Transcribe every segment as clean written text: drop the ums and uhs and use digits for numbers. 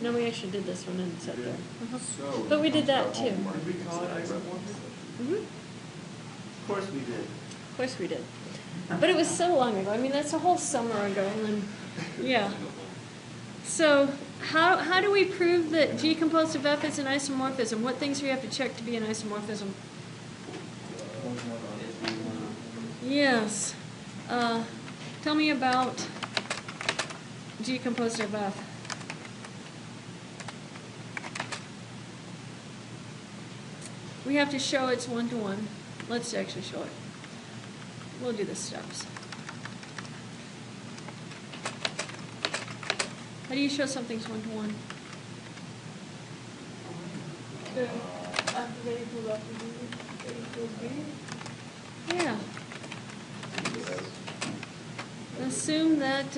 No, we actually did this one and set there. So, But we did that too. did we call it isomorphism? Of course we did. Of course we did. But it was so long ago. I mean, that's a whole summer ago. And yeah. So how do we prove that G composed of F is an isomorphism? What things do we have to check to be an isomorphism? Yes. Tell me about G composed of F. We have to show it's one-to-one. Let's actually show it. We'll do the steps. How do you show something's one-to-one? Yeah. Assume that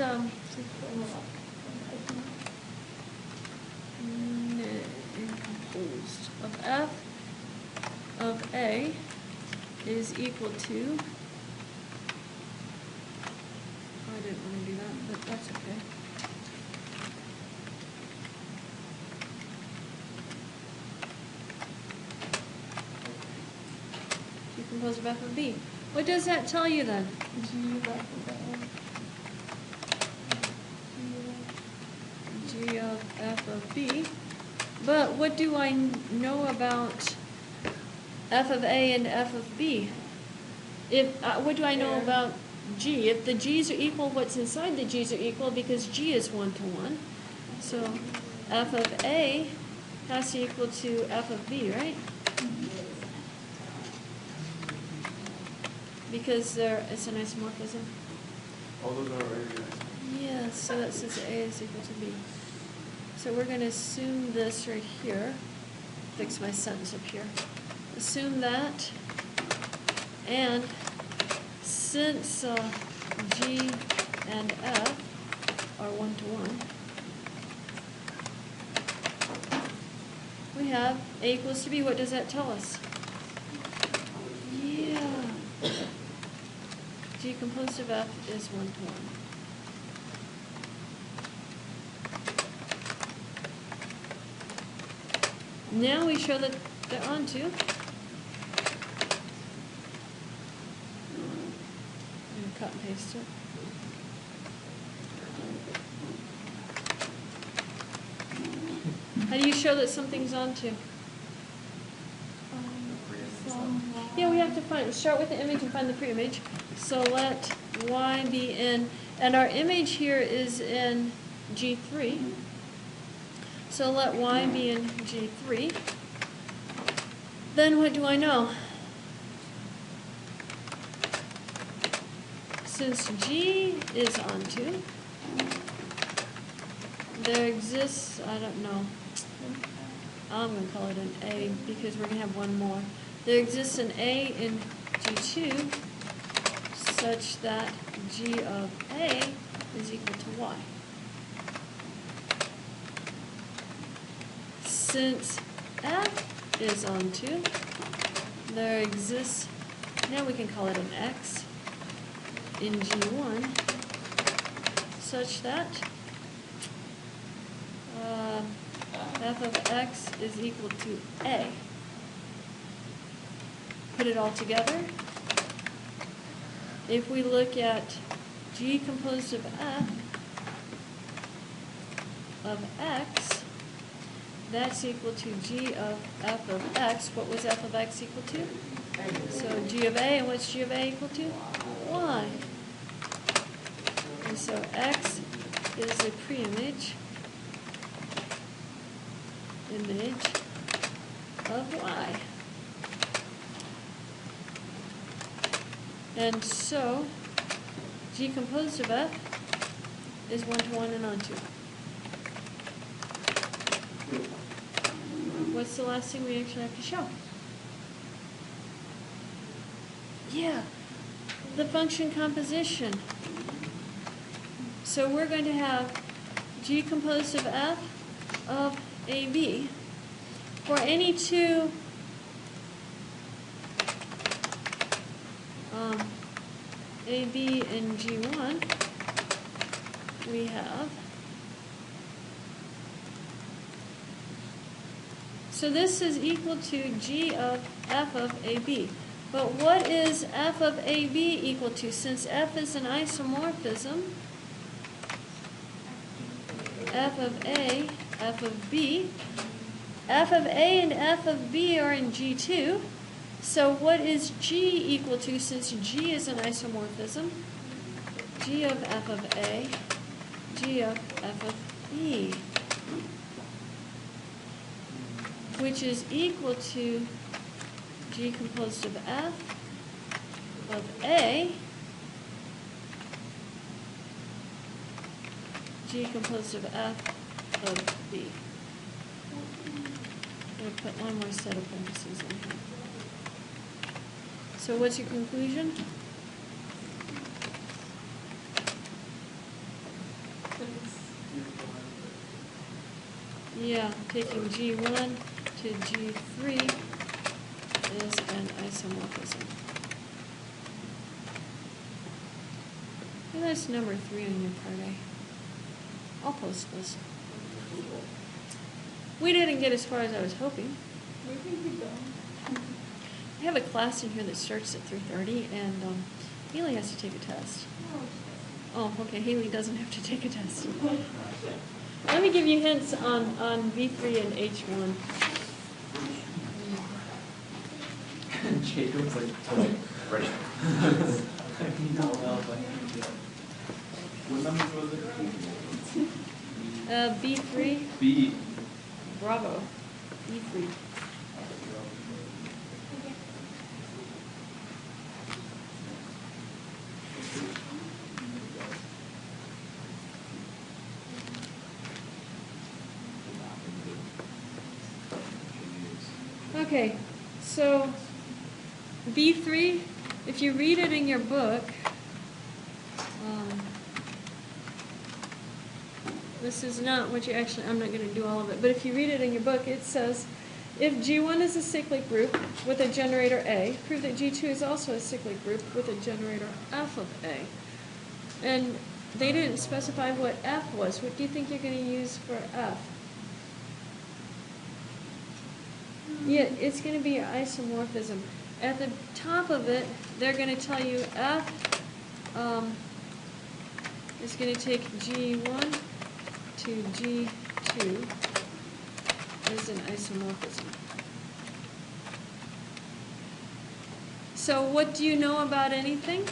composed of F of A is equal to, I didn't want to do that, but that's okay. G composed of F of B. What does that tell you then? G of F of B. But what do I know about F of A and F of B? What do I know about G? If the G's are equal, what's inside the G's are equal because G is one-to-one. So F of A has to equal to F of B, right? Because it's an isomorphism. All those are already Yeah, so that says A is equal to B. So we're going to assume this right here. Fix my sentence up here. Assume that. And since G and F are one-to-one, we have A equals to B. What does that tell us? Yeah. G composed of F is one-to-one. Now we show that they're onto. I'm going to cut and paste it. How do you show that something's onto? Yeah, we have to start with the image and find the pre-image. So let Y be in, and our image here is in G3. So let Y be in G3. Then what do I know? Since G is onto, there exists, I don't know, I'm going to call it an A because we're going to have one more. There exists an A in G2 such that G of A is equal to Y. Since F is onto, there exists, now we can call it an X in G1 such that F of X is equal to A. Put it all together. If we look at G composed of F of X, that's equal to G of F of X. What was F of X equal to? So G of A, and what's G of A equal to? Y. And so X is a pre-image of Y. And so G composed of F is one-to-one and onto. What's the last thing we actually have to show? Yeah, the function composition. So we're going to have G composed of F of AB for any two AB and G1, we have So this is equal to G of f of AB. But what is f of AB equal to? Since f is an isomorphism, f of A, f of B. F of A and f of B are in G2. So what is G equal to, since G is an isomorphism? G of f of A, G of f of B, which is equal to G composed of f of A, G composed of f of B. I'm going to put one more set of parentheses in here. So what's your conclusion? Yeah, taking G1 to G3 is an isomorphism. And that's number 3 on your part A. I'll post this. We didn't get as far as I was hoping. We can keep going. I have a class in here that starts at 3:30, and Haley has to take a test. Oh, okay, Haley doesn't have to take a test. Let me give you hints on V3 and H1. Jacob's like, ready. What numbers was it? B3, B. bravo, B3. Okay, so B3, if you read it in your book, this is not what you actually, I'm not going to do all of it, but if you read it in your book, it says, if G1 is a cyclic group with a generator A, prove that G2 is also a cyclic group with a generator F of A. And they didn't specify what F was. What do you think you're going to use for F? Yeah, it's going to be your isomorphism. At the top of it, they're going to tell you F is going to take G1 to G2 as an isomorphism. So what do you know about anything?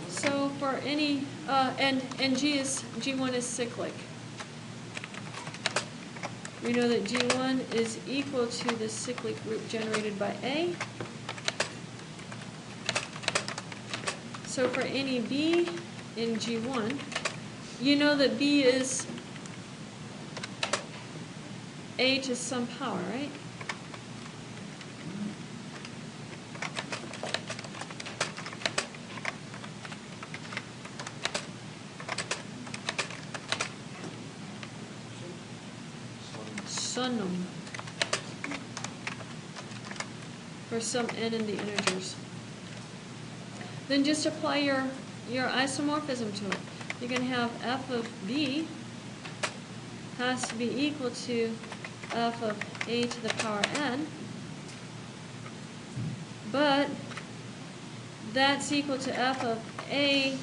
So for any, and G1 is cyclic. We know that G1 is equal to the cyclic group generated by A. So for any B in G1, you know that B is A to some power, right? Sunnum. For some n in the integers. Then just apply your isomorphism to it. You're going to have f of b has to be equal to f of a to the power n, but that's equal to f of a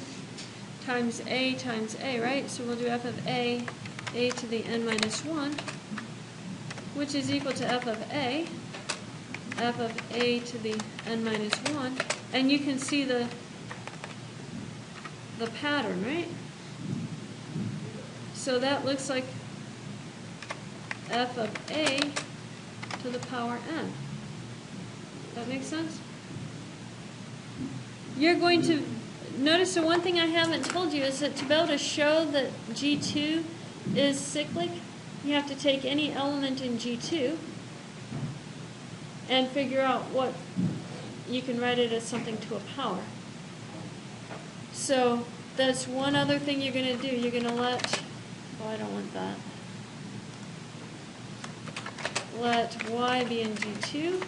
times a, right? So we'll do f of a to the n minus 1, which is equal to f of a to the n minus 1, and you can see the pattern, right? So that looks like f of a to the power n. That makes sense? You're going to notice the one thing I haven't told you is that to be able to show that G2 is cyclic, you have to take any element in G2 and figure out what, you can write it as something to a power. So that's one other thing you're going to do. You're going to let, oh, I don't want that. Let y be in G2.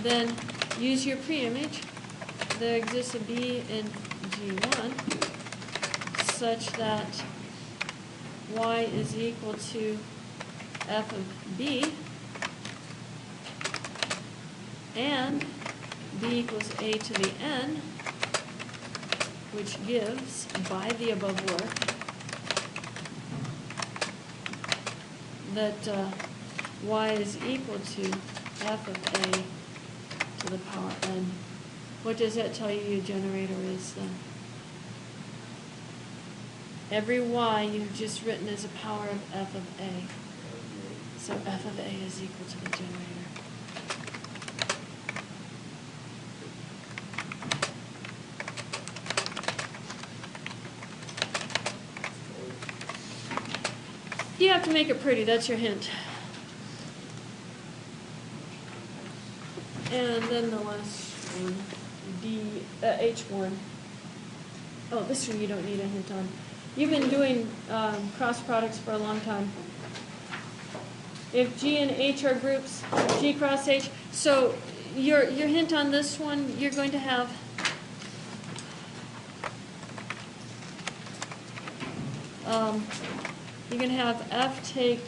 Then use your preimage. There exists a b in G1 such that y is equal to f of b, and b equals a to the n, which gives, by the above work, that y is equal to f of a to the power n. What does that tell you your generator is then? Every y you've just written as a power of f of a. So f of a is equal to the generator. You have to make it pretty, that's your hint. And then the last one, H1. Oh, this one you don't need a hint on. You've been doing cross products for a long time. If G and H are groups, G cross H. So your hint on this one, you're going to have you're going to have F take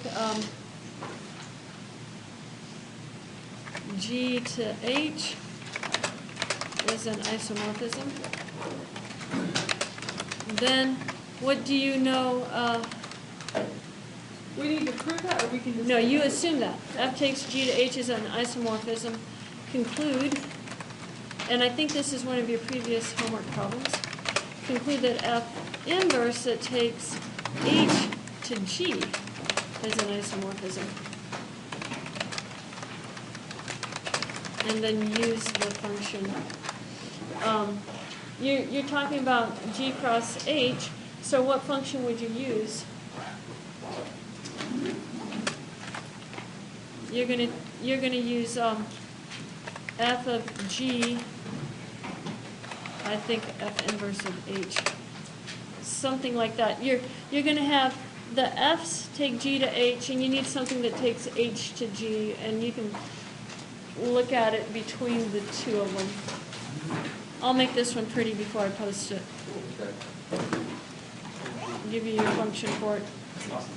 G to H is an isomorphism. Then, what do you know? We need to prove that, or we can just... No, you assume that. F takes G to H is an isomorphism. Conclude, and I think this is one of your previous homework problems, conclude that F inverse that takes H to G is an isomorphism. And then use the function. You're talking about G cross H, so what function would you use? You're gonna use f of G, I think f inverse of H, something like that. You're gonna have the F's take G to H, and you need something that takes H to G, and you can look at it between the two of them. I'll make this one pretty before I post it. Give you your function for it. Awesome.